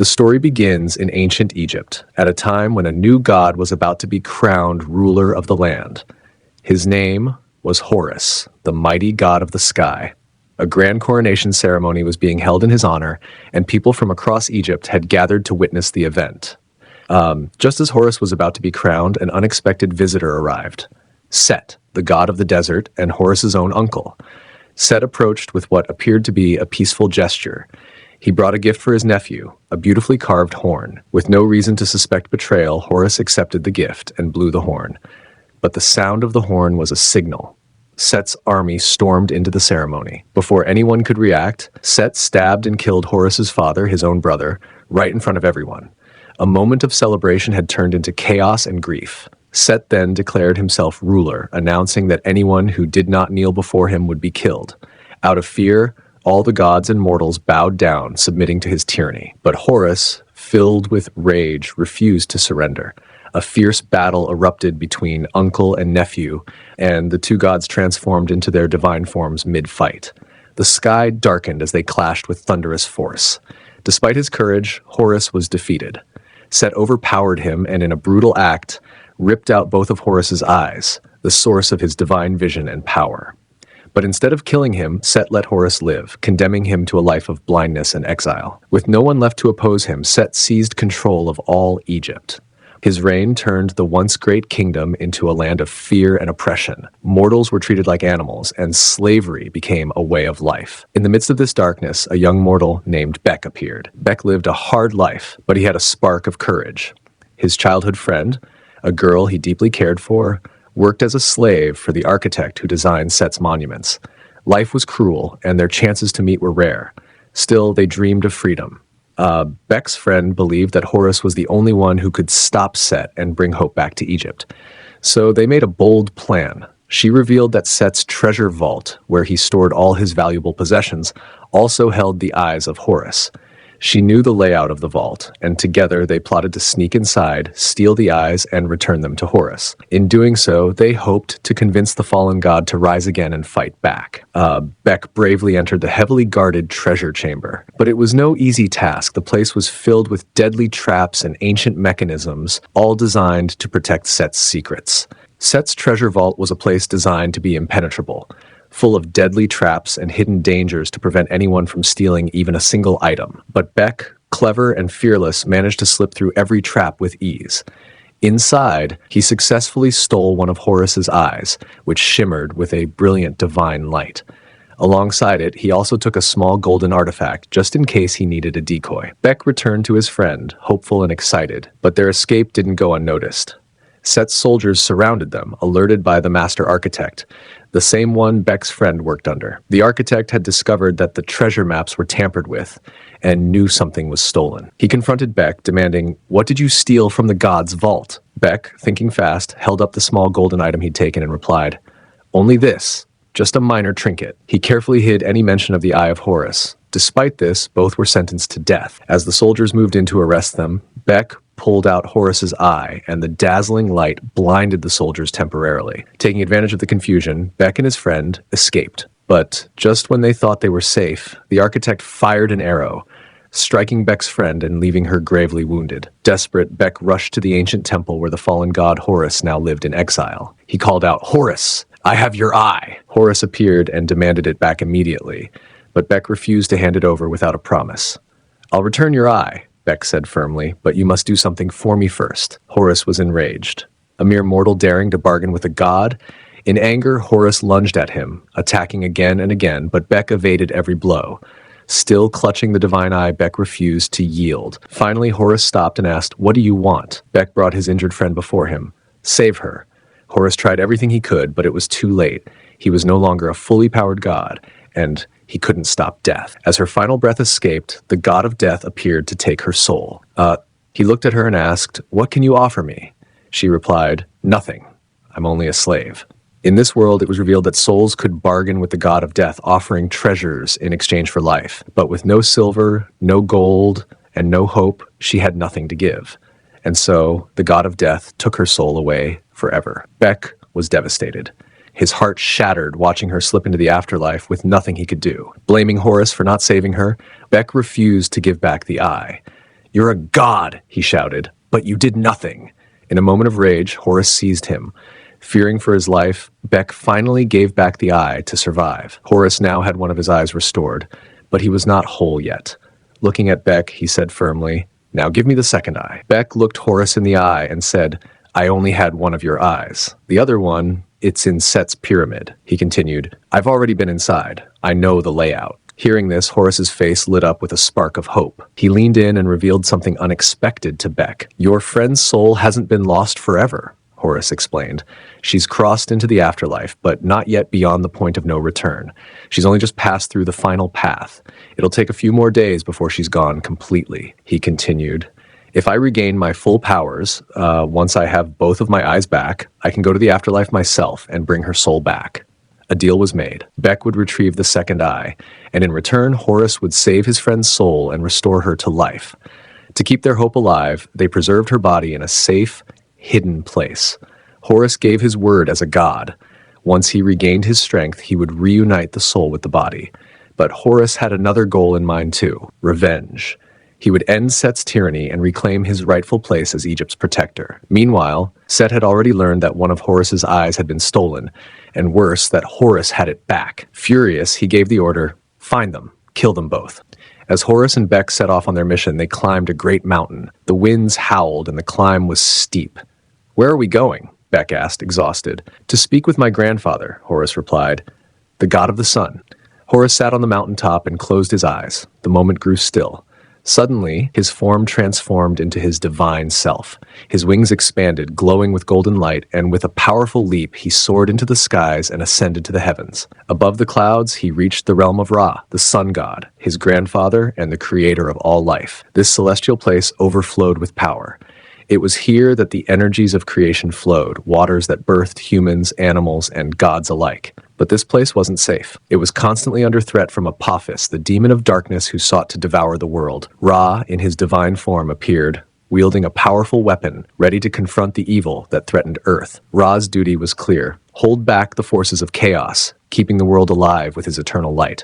The story begins in ancient Egypt, at a time when a new god was about to be crowned ruler of the land. His name was Horus, the mighty god of the sky. A grand coronation ceremony was being held in his honor, and people from across Egypt had gathered to witness the event. Just as Horus was about to be crowned, an unexpected visitor arrived. Set, the god of the desert and Horus's own uncle. Set approached with what appeared to be a peaceful gesture. He brought a gift for his nephew, a beautifully carved horn. With no reason to suspect betrayal, Horus accepted the gift and blew the horn. But the sound of the horn was a signal. Set's army stormed into the ceremony. Before anyone could react, Set stabbed and killed Horus's father, his own brother, right in front of everyone. A moment of celebration had turned into chaos and grief. Set then declared himself ruler, announcing that anyone who did not kneel before him would be killed. Out of fear, all the gods and mortals bowed down, submitting to his tyranny. But Horus, filled with rage, refused to surrender. A fierce battle erupted between uncle and nephew, and the two gods transformed into their divine forms mid-fight. The sky darkened as they clashed with thunderous force. Despite his courage, Horus was defeated. Set overpowered him and, in a brutal act, ripped out both of Horus's eyes, the source of his divine vision and power. But instead of killing him, Set let Horus live, condemning him to a life of blindness and exile. With no one left to oppose him, Set seized control of all Egypt. His reign turned the once great kingdom into a land of fear and oppression. Mortals were treated like animals, and slavery became a way of life. In the midst of this darkness, a young mortal named Bek appeared. Bek lived a hard life, but he had a spark of courage. His childhood friend, a girl he deeply cared for, worked as a slave for the architect who designed Set's monuments. Life was cruel, and their chances to meet were rare. Still, they dreamed of freedom. Bek's friend believed that Horus was the only one who could stop Set and bring hope back to Egypt. So they made a bold plan. She revealed that Set's treasure vault, where he stored all his valuable possessions, also held the eyes of Horus. She knew the layout of the vault, and together they plotted to sneak inside, steal the eyes, and return them to Horus. In doing so, they hoped to convince the fallen god to rise again and fight back. Bek bravely entered the heavily guarded treasure chamber. But it was no easy task. The place was filled with deadly traps and ancient mechanisms, all designed to protect Set's secrets. Set's treasure vault was a place designed to be impenetrable, full of deadly traps and hidden dangers to prevent anyone from stealing even a single item. But Bek, clever and fearless, managed to slip through every trap with ease. Inside, he successfully stole one of Horus's eyes, which shimmered with a brilliant divine light. Alongside it, he also took a small golden artifact, just in case he needed a decoy. Bek returned to his friend, hopeful and excited, but their escape didn't go unnoticed. Set's soldiers surrounded them, alerted by the master architect, the same one Bek's friend worked under. The architect had discovered that the treasure maps were tampered with and knew something was stolen. He confronted Bek, demanding, "What did you steal from the god's vault?" Bek, thinking fast, held up the small golden item he'd taken and replied, "Only this, just a minor trinket." He carefully hid any mention of the Eye of Horus. Despite this, both were sentenced to death. As the soldiers moved in to arrest them, Bek pulled out Horus's eye, and the dazzling light blinded the soldiers temporarily. Taking advantage of the confusion, Bek and his friend escaped. But just when they thought they were safe, the architect fired an arrow, striking Bek's friend and leaving her gravely wounded. Desperate, Bek rushed to the ancient temple where the fallen god Horus now lived in exile. He called out, "Horus, I have your eye!" Horus appeared and demanded it back immediately, but Bek refused to hand it over without a promise. "I'll return your eye," Bek said firmly, "but you must do something for me first." Horus was enraged. A mere mortal daring to bargain with a god? In anger, Horus lunged at him, attacking again and again, but Bek evaded every blow. Still clutching the divine eye, Bek refused to yield. Finally, Horus stopped and asked, "What do you want?" Bek brought his injured friend before him. "Save her." Horus tried everything he could, but it was too late. He was no longer a fully powered god, and he couldn't stop death. As her final breath escaped, the god of death appeared to take her soul. He looked at her and asked, "What can you offer me?" She replied, "Nothing. I'm only a slave." In this world, it was revealed that souls could bargain with the god of death, offering treasures in exchange for life. But with no silver, no gold, and no hope, she had nothing to give. And so, the god of death took her soul away forever. Bek was devastated. His heart shattered watching her slip into the afterlife with nothing he could do. Blaming Horus for not saving her, Bek refused to give back the eye. "You're a god," he shouted, "but you did nothing." In a moment of rage, Horus seized him. Fearing for his life, Beck finally gave back the eye to survive. Horus now had one of his eyes restored, but he was not whole yet. Looking at Beck, he said firmly, "Now give me the second eye." Beck looked Horus in the eye and said, "I only had one of your eyes. The other one, it's in Set's pyramid." He continued, "I've already been inside. I know the layout." Hearing this, Horus's face lit up with a spark of hope. He leaned in and revealed something unexpected to Beck. "Your friend's soul hasn't been lost forever," Horus explained. "She's crossed into the afterlife, but not yet beyond the point of no return. She's only just passed through the final path. It'll take a few more days before she's gone completely." He continued, "If I regain my full powers, once I have both of my eyes back, I can go to the afterlife myself and bring her soul back." A deal was made. Beck would retrieve the second eye, and in return, Horus would save his friend's soul and restore her to life. To keep their hope alive, they preserved her body in a safe, hidden place. Horus gave his word as a god. Once he regained his strength, he would reunite the soul with the body. But Horus had another goal in mind too: revenge. He would end Set's tyranny and reclaim his rightful place as Egypt's protector. Meanwhile, Set had already learned that one of Horus's eyes had been stolen, and worse, that Horus had it back. Furious, he gave the order, "Find them, kill them both." As Horus and Beck set off on their mission, they climbed a great mountain. The winds howled and the climb was steep. "Where are we going?" Beck asked, exhausted. "To speak with my grandfather," Horus replied, "the god of the sun." Horus sat on the mountaintop and closed his eyes. The moment grew still. Suddenly, his form transformed into his divine self. His wings expanded, glowing with golden light, and with a powerful leap, he soared into the skies and ascended to the heavens. Above the clouds, he reached the realm of Ra, the sun god, his grandfather and the creator of all life. This celestial place overflowed with power. It was here that the energies of creation flowed, waters that birthed humans, animals, and gods alike. But this place wasn't safe. It was constantly under threat from Apophis, the demon of darkness who sought to devour the world. Ra, in his divine form, appeared, wielding a powerful weapon, ready to confront the evil that threatened Earth. Ra's duty was clear: hold back the forces of chaos, keeping the world alive with his eternal light.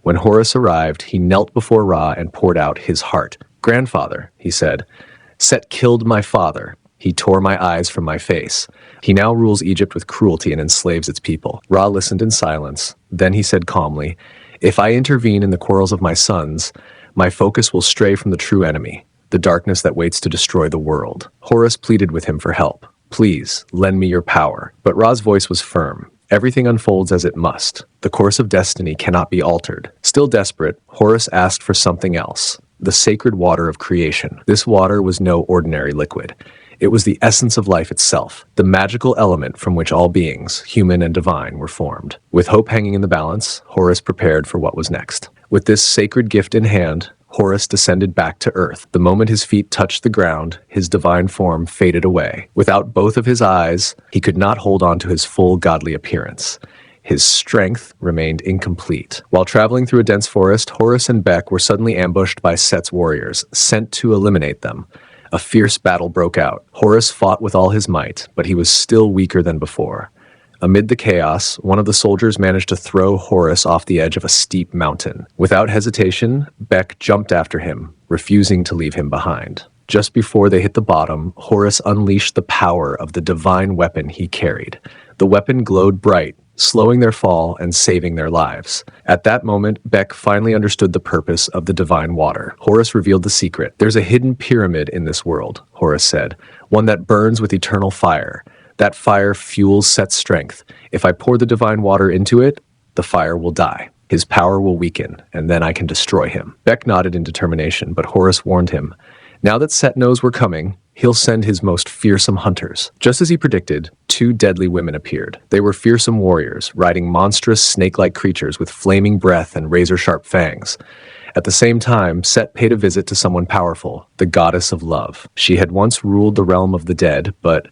When Horus arrived, he knelt before Ra and poured out his heart. "Grandfather," he said, "Set killed my father. He tore my eyes from my face. He now rules Egypt with cruelty and enslaves its people." Ra listened in silence. Then he said calmly, "If I intervene in the quarrels of my sons, my focus will stray from the true enemy, the darkness that waits to destroy the world." Horus pleaded with him for help. "Please, lend me your power." But Ra's voice was firm. "Everything unfolds as it must. The course of destiny cannot be altered." Still desperate, Horus asked for something else: the sacred water of creation. This water was no ordinary liquid. It was the essence of life itself, the magical element from which all beings, human and divine, were formed. With hope hanging in the balance, Horus prepared for what was next. With this sacred gift in hand, Horus descended back to earth. The moment his feet touched the ground, his divine form faded away. Without both of his eyes, he could not hold on to his full godly appearance. His strength remained incomplete. While traveling through a dense forest, Horus and Beck were suddenly ambushed by Set's warriors, sent to eliminate them. A fierce battle broke out. Horus fought with all his might, but he was still weaker than before. Amid the chaos, one of the soldiers managed to throw Horus off the edge of a steep mountain. Without hesitation, Beck jumped after him, refusing to leave him behind. Just before they hit the bottom, Horus unleashed the power of the divine weapon he carried. The weapon glowed bright, slowing their fall and saving their lives. At that moment, Beck finally understood the purpose of the divine water. Horus revealed the secret. "There's a hidden pyramid in this world," Horus said, "one that burns with eternal fire. That fire fuels Set's strength. If I pour the divine water into it, the fire will die. His power will weaken, and then I can destroy him." Beck nodded in determination, but Horus warned him, "Now that Set knows we're coming, he'll send his most fearsome hunters." Just as he predicted, two deadly women appeared. They were fearsome warriors, riding monstrous snake-like creatures with flaming breath and razor-sharp fangs. At the same time, Set paid a visit to someone powerful, the goddess of love. She had once ruled the realm of the dead, but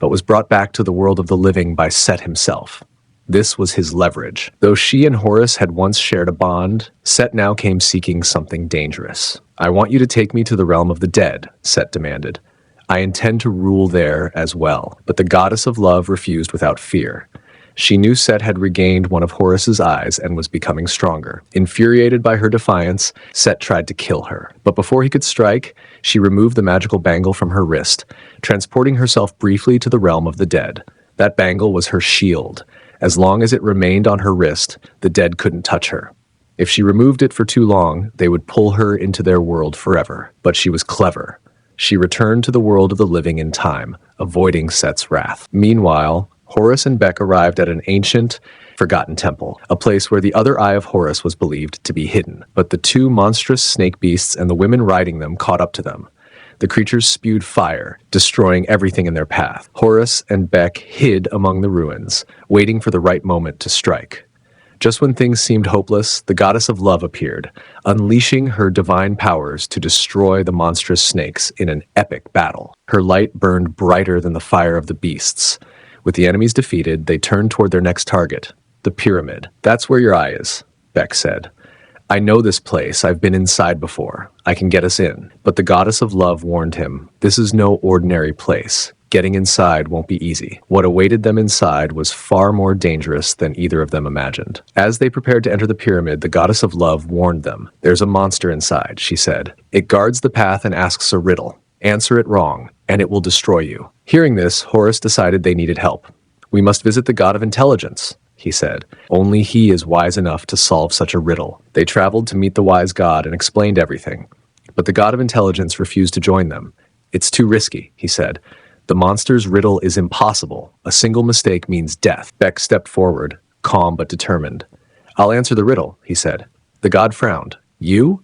was brought back to the world of the living by Set himself. This was his leverage. Though she and Horus had once shared a bond, Set now came seeking something dangerous. "I want you to take me to the realm of the dead," Set demanded. "I intend to rule there as well." But the goddess of love refused without fear. She knew Set had regained one of Horus's eyes and was becoming stronger. Infuriated by her defiance, Set tried to kill her. But before he could strike, she removed the magical bangle from her wrist, transporting herself briefly to the realm of the dead. That bangle was her shield. As long as it remained on her wrist, the dead couldn't touch her. If she removed it for too long, they would pull her into their world forever. But she was clever. She returned to the world of the living in time, avoiding Set's wrath. Meanwhile, Horus and Beck arrived at an ancient, forgotten temple, a place where the other eye of Horus was believed to be hidden. But the two monstrous snake beasts and the women riding them caught up to them. The creatures spewed fire, destroying everything in their path. Horus and Beck hid among the ruins, waiting for the right moment to strike. Just when things seemed hopeless, the goddess of love appeared, unleashing her divine powers to destroy the monstrous snakes in an epic battle. Her light burned brighter than the fire of the beasts. With the enemies defeated, they turned toward their next target, the pyramid. "That's where your eye is," Beck said. "I know this place. I've been inside before. I can get us in." But the goddess of love warned him, "This is no ordinary place. Getting inside won't be easy." What awaited them inside was far more dangerous than either of them imagined. As they prepared to enter the pyramid, the goddess of love warned them. "There's a monster inside," she said. "It guards the path and asks a riddle. Answer it wrong, and it will destroy you." Hearing this, Horus decided they needed help. "We must visit the god of intelligence," he said. "Only he is wise enough to solve such a riddle." They traveled to meet the wise god and explained everything. But the god of intelligence refused to join them. "It's too risky," he said. "The monster's riddle is impossible. A single mistake means death." Beck stepped forward, calm but determined. "I'll answer the riddle," he said. The god frowned. "You?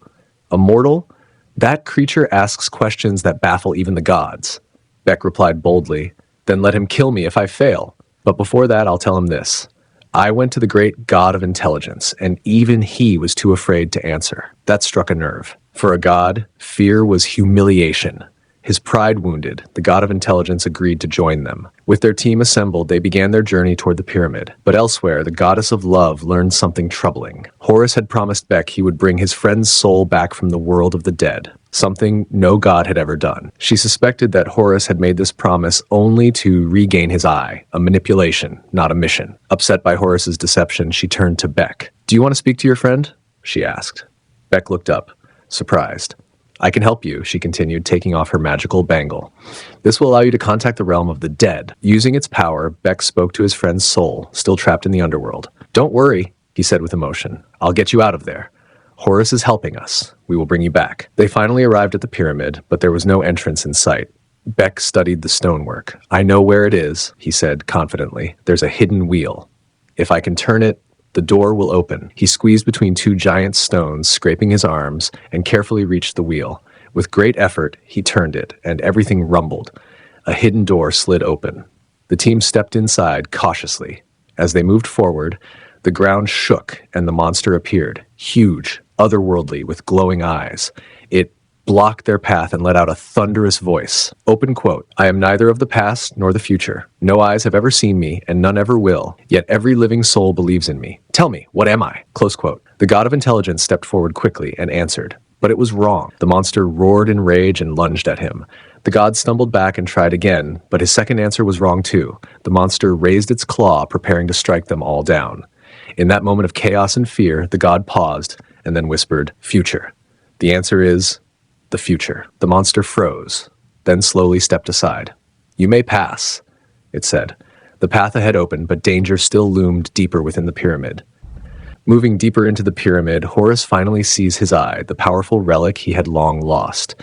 A mortal? That creature asks questions that baffle even the gods." Beck replied boldly, "Then let him kill me if I fail. But before that, I'll tell him this. I went to the great god of intelligence, and even he was too afraid to answer." That struck a nerve. For a god, fear was humiliation. His pride wounded, the god of intelligence agreed to join them. With their team assembled, they began their journey toward the pyramid. But elsewhere, the goddess of love learned something troubling. Horus had promised Beck he would bring his friend's soul back from the world of the dead, something no god had ever done. She suspected that Horus had made this promise only to regain his eye, a manipulation, not a mission. Upset by Horus's deception, she turned to Beck. "Do you want to speak to your friend?" she asked. Beck looked up, surprised. "I can help you," she continued, taking off her magical bangle. "This will allow you to contact the realm of the dead." Using its power, Beck spoke to his friend's soul, still trapped in the underworld. "Don't worry," he said with emotion. "I'll get you out of there. Horus is helping us. We will bring you back." They finally arrived at the pyramid, but there was no entrance in sight. Beck studied the stonework. "I know where it is," he said confidently. "There's a hidden wheel. If I can turn it, the door will open." He squeezed between two giant stones, scraping his arms, and carefully reached the wheel. With great effort, he turned it, and everything rumbled. A hidden door slid open. The team stepped inside cautiously. As they moved forward, the ground shook, and the monster appeared, huge, otherworldly, with glowing eyes. It blocked their path and let out a thunderous voice. Open quote, "I am neither of the past nor the future. No eyes have ever seen me, and none ever will. Yet every living soul believes in me. Tell me, what am I?" Close quote. The god of intelligence stepped forward quickly and answered. But it was wrong. The monster roared in rage and lunged at him. The god stumbled back and tried again, but his second answer was wrong too. The monster raised its claw, preparing to strike them all down. In that moment of chaos and fear, the god paused and then whispered, "Future." The answer is the future. The monster froze, then slowly stepped aside. "You may pass," it said. The path ahead opened, but danger still loomed deeper within the pyramid. Moving deeper into the pyramid, Horus finally sees his eye, the powerful relic he had long lost.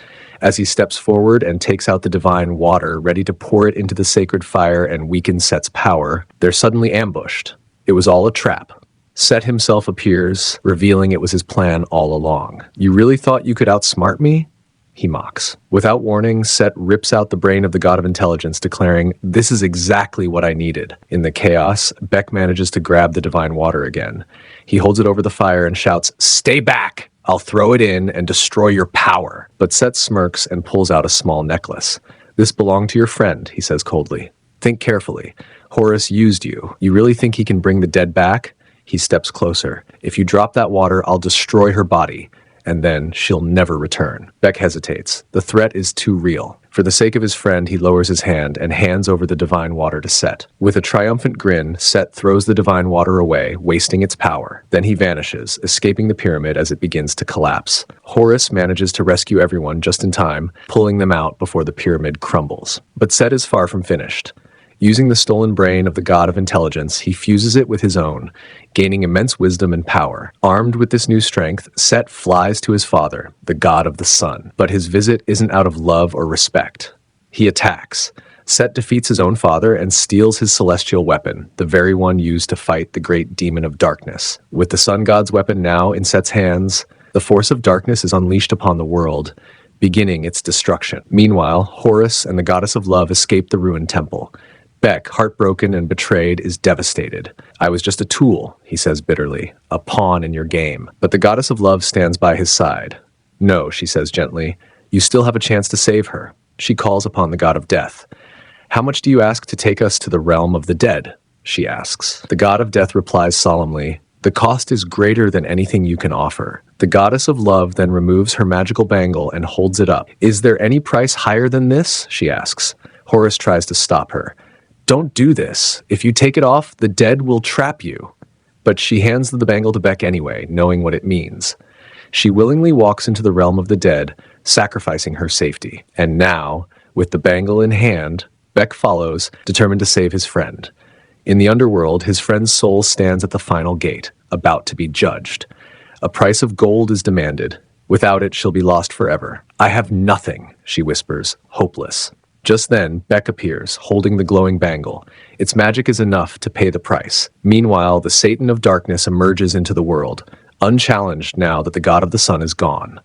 As he steps forward and takes out the divine water, ready to pour it into the sacred fire and weaken Set's power, they're suddenly ambushed. It was all a trap. Set himself appears, revealing it was his plan all along. "You really thought you could outsmart me?" he mocks. Without warning, Set rips out the brain of the god of intelligence, declaring, "This is exactly what I needed." In the chaos, Beck manages to grab the divine water again. He holds it over the fire and shouts, "Stay back! I'll throw it in and destroy your power." But Set smirks and pulls out a small necklace. "This belonged to your friend," he says coldly. "Think carefully. Horus used you. You really think he can bring the dead back?" He steps closer. "If you drop that water, I'll destroy her body. and then she'll never return. Beck hesitates. The threat is too real. For the sake of his friend, he lowers his hand and hands over the divine water to Set. With a triumphant grin, Set throws the divine water away, wasting its power. Then he vanishes, escaping the pyramid as it begins to collapse. Horus manages to rescue everyone just in time, pulling them out before the pyramid crumbles. But Set is far from finished. Using the stolen brain of the god of intelligence, he fuses it with his own, gaining immense wisdom and power. Armed with this new strength, Set flies to his father, the god of the sun. But his visit isn't out of love or respect. He attacks. Set defeats his own father and steals his celestial weapon, the very one used to fight the great demon of darkness. With the sun god's weapon now in Set's hands, the force of darkness is unleashed upon the world, beginning its destruction. Meanwhile, Horus and the goddess of love escape the ruined temple. Beck, heartbroken and betrayed, is devastated. I was just a tool, he says bitterly, a pawn in your game. But the goddess of love stands by his side. No, she says gently, you still have a chance to save her. She calls upon the god of death. How much do you ask to take us to the realm of the dead? She asks. The god of death replies solemnly, the cost is greater than anything you can offer. The goddess of love then removes her magical bangle and holds it up. Is there any price higher than this? She asks. Horus tries to stop her. Don't do this. If you take it off, the dead will trap you. But she hands the bangle to Beck anyway, knowing what it means. She willingly walks into the realm of the dead, sacrificing her safety. And now, with the bangle in hand, Beck follows, determined to save his friend. In the underworld, his friend's soul stands at the final gate, about to be judged. A price of gold is demanded. Without it, she'll be lost forever. I have nothing, she whispers, hopeless. Just then, Beck appears, holding the glowing bangle. Its magic is enough to pay the price. Meanwhile, the Satan of darkness emerges into the world, unchallenged now that the god of the sun is gone.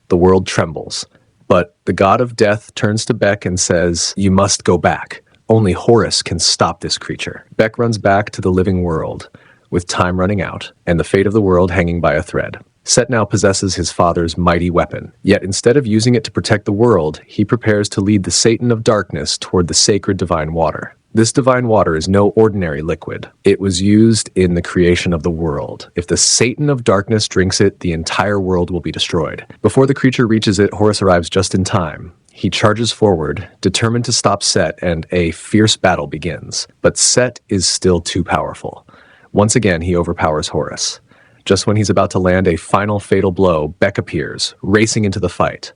The world trembles. But the god of death turns to Beck and says, you must go back. Only Horus can stop this creature. Beck runs back to the living world, with time running out, and the fate of the world hanging by a thread. Set now possesses his father's mighty weapon, yet instead of using it to protect the world, he prepares to lead the Satan of darkness toward the sacred divine water. This divine water is no ordinary liquid. It was used in the creation of the world. If the Satan of darkness drinks it, the entire world will be destroyed. Before the creature reaches it, Horus arrives just in time. He charges forward, determined to stop Set, and a fierce battle begins. But Set is still too powerful. Once again, he overpowers Horus. Just when he's about to land a final fatal blow, Beck appears, racing into the fight.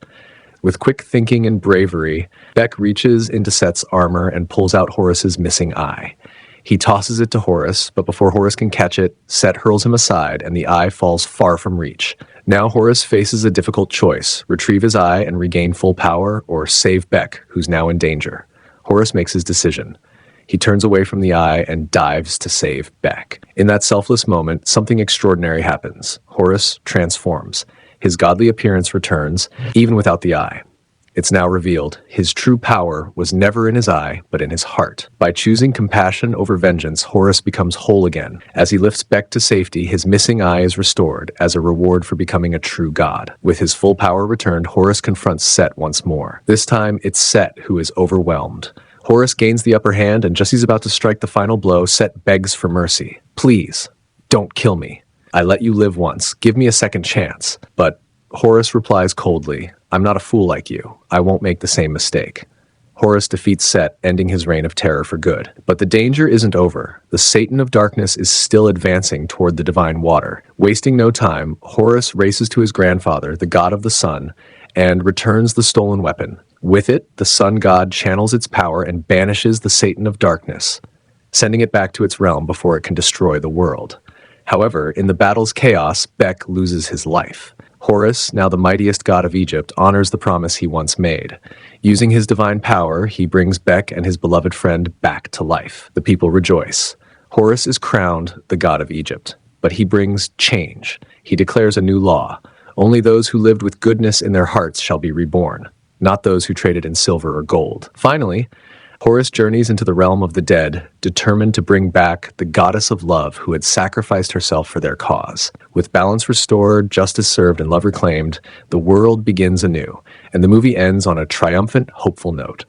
With quick thinking and bravery, Beck reaches into Set's armor and pulls out Horus's missing eye. He tosses it to Horus, but before Horus can catch it, Set hurls him aside and the eye falls far from reach. Now Horus faces a difficult choice, retrieve his eye and regain full power, or save Beck, who's now in danger. Horus makes his decision. He turns away from the eye and dives to save Beck. In that selfless moment, something extraordinary happens. Horus transforms. His godly appearance returns, even without the eye. It's now revealed. His true power was never in his eye, but in his heart. By choosing compassion over vengeance, Horus becomes whole again. As he lifts Beck to safety, his missing eye is restored as a reward for becoming a true god. With his full power returned, Horus confronts Set once more. This time, it's Set who is overwhelmed. Horus gains the upper hand, and just as he's about to strike the final blow, Set begs for mercy. Please, don't kill me. I let you live once. Give me a second chance. But Horus replies coldly, I'm not a fool like you. I won't make the same mistake. Horus defeats Set, ending his reign of terror for good. But the danger isn't over. The Satan of darkness is still advancing toward the divine water. Wasting no time, Horus races to his grandfather, the god of the sun, and returns the stolen weapon. With it, the sun god channels its power and banishes the Satan of darkness, sending it back to its realm before it can destroy the world. However, in the battle's chaos, Beck loses his life. Horus, now the mightiest god of Egypt, honors the promise he once made. Using his divine power, he brings Beck and his beloved friend back to life. The people rejoice. Horus is crowned the god of Egypt, but he brings change. He declares a new law. Only those who lived with goodness in their hearts shall be reborn, not those who traded in silver or gold. Finally, Horus journeys into the realm of the dead, determined to bring back the goddess of love who had sacrificed herself for their cause. With balance restored, justice served, and love reclaimed, the world begins anew, and the movie ends on a triumphant, hopeful note.